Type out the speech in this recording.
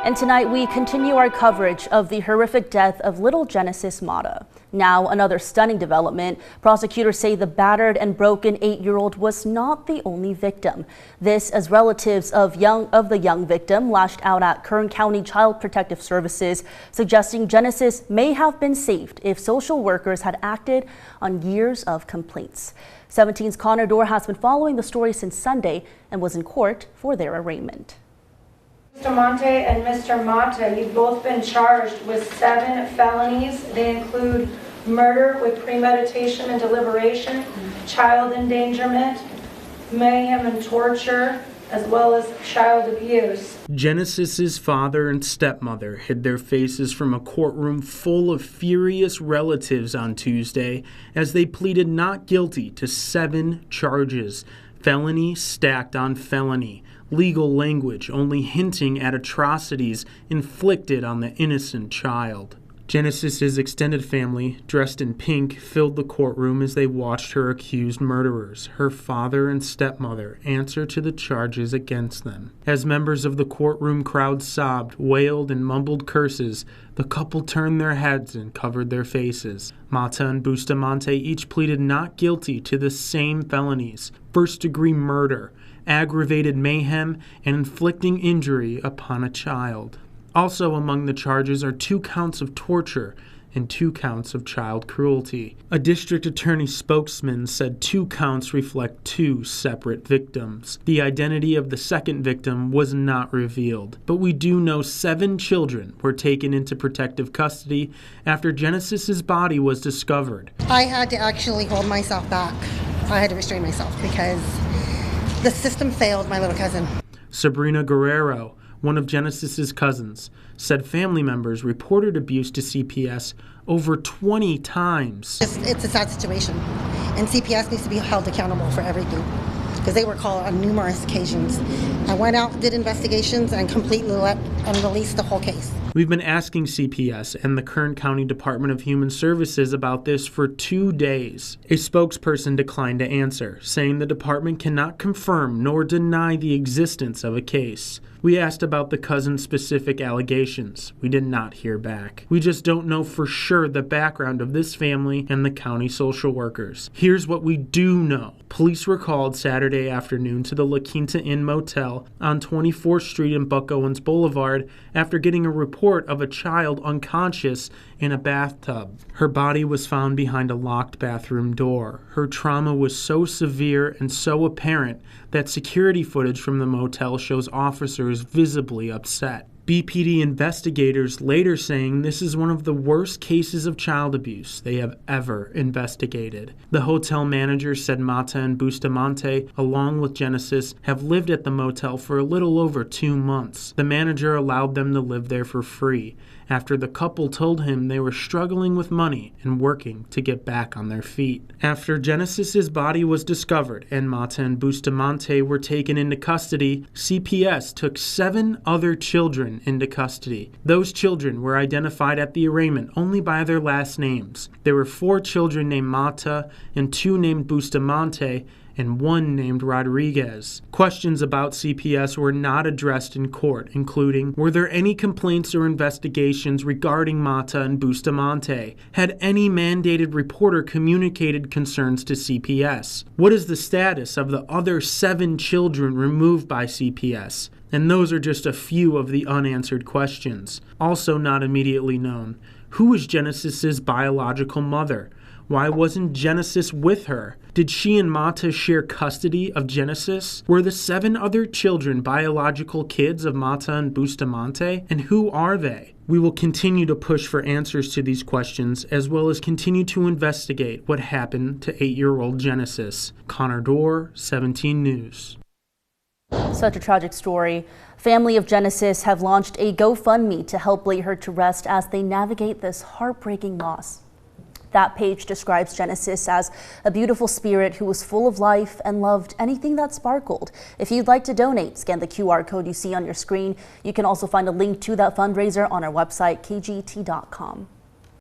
And tonight we continue our coverage of the horrific death of little Genesis Mata. Now another stunning development. Prosecutors say the battered and broken 8-year-old was not the only victim. This as relatives of the young victim lashed out at Kern County Child Protective Services, suggesting Genesis may have been saved if social workers had acted on years of complaints. 17's Connor Dorr has been following the story since Sunday and was in court for their arraignment. Mr. Monte and Mr. Mata, you've both been charged with 7 felonies. They include murder with premeditation and deliberation, child endangerment, mayhem and torture, as well as child abuse. Genesis's father and stepmother hid their faces from a courtroom full of furious relatives on Tuesday as they pleaded not guilty to 7 charges, felony stacked on felony. Legal language only hinting at atrocities inflicted on the innocent child. Genesis's extended family, dressed in pink, filled the courtroom as they watched her accused murderers, her father and stepmother, answer to the charges against them. As members of the courtroom crowd sobbed, wailed, and mumbled curses, the couple turned their heads and covered their faces. Mata and Bustamante each pleaded not guilty to the same felonies: first-degree murder, aggravated mayhem, and inflicting injury upon a child. Also among the charges are 2 counts of torture and 2 counts of child cruelty. A district attorney spokesman said 2 counts reflect 2 separate victims. The identity of the second victim was not revealed, but we do know 7 children were taken into protective custody after Genesis's body was discovered. I had to actually hold myself back. I had to restrain myself because the system failed my little cousin. Sabrina Guerrero, one of Genesis's cousins, said family members reported abuse to CPS over 20 times. It's a sad situation, and CPS needs to be held accountable for everything because they were called on numerous occasions. I went out, did investigations, and completely let and released the whole case. We've been asking CPS and the Kern County Department of Human Services about this for 2 days. A spokesperson declined to answer, saying the department cannot confirm nor deny the existence of a case. We asked about the cousin's specific allegations. We did not hear back. We just don't know for sure the background of this family and the county social workers. Here's what we do know. Police were called Saturday afternoon to the La Quinta Inn Motel on 24th Street and Buck Owens Boulevard after getting a report of a child unconscious in a bathtub. Her body was found behind a locked bathroom door. Her trauma was so severe and so apparent that security footage from the motel shows officers visibly upset. BPD investigators later saying this is one of the worst cases of child abuse they have ever investigated. The hotel manager said Mata and Bustamante, along with Genesis, have lived at the motel for a little over 2 months. The manager allowed them to live there for free after the couple told him they were struggling with money and working to get back on their feet. After Genesis's body was discovered and Mata and Bustamante were taken into custody, CPS took 7 other children into custody. Those children were identified at the arraignment only by their last names. There were 4 children named Mata and 2 named Bustamante and 1 named Rodriguez. Questions about CPS were not addressed in court, including, were there any complaints or investigations regarding Mata and Bustamante? Had any mandated reporter communicated concerns to CPS? What is the status of the other 7 children removed by CPS? And those are just a few of the unanswered questions. Also not immediately known. Who was Genesis's biological mother? Why wasn't Genesis with her? Did she and Mata share custody of Genesis? Were the 7 other children biological kids of Mata and Bustamante? And who are they? We will continue to push for answers to these questions, as well as continue to investigate what happened to 8-year-old Genesis. Connor Dorr, 17 News. Such a tragic story. Family of Genesis have launched a GoFundMe to help lay her to rest as they navigate this heartbreaking loss. That page describes Genesis as a beautiful spirit who was full of life and loved anything that sparkled. If you'd like to donate, scan the QR code you see on your screen. You can also find a link to that fundraiser on our website, kgt.com.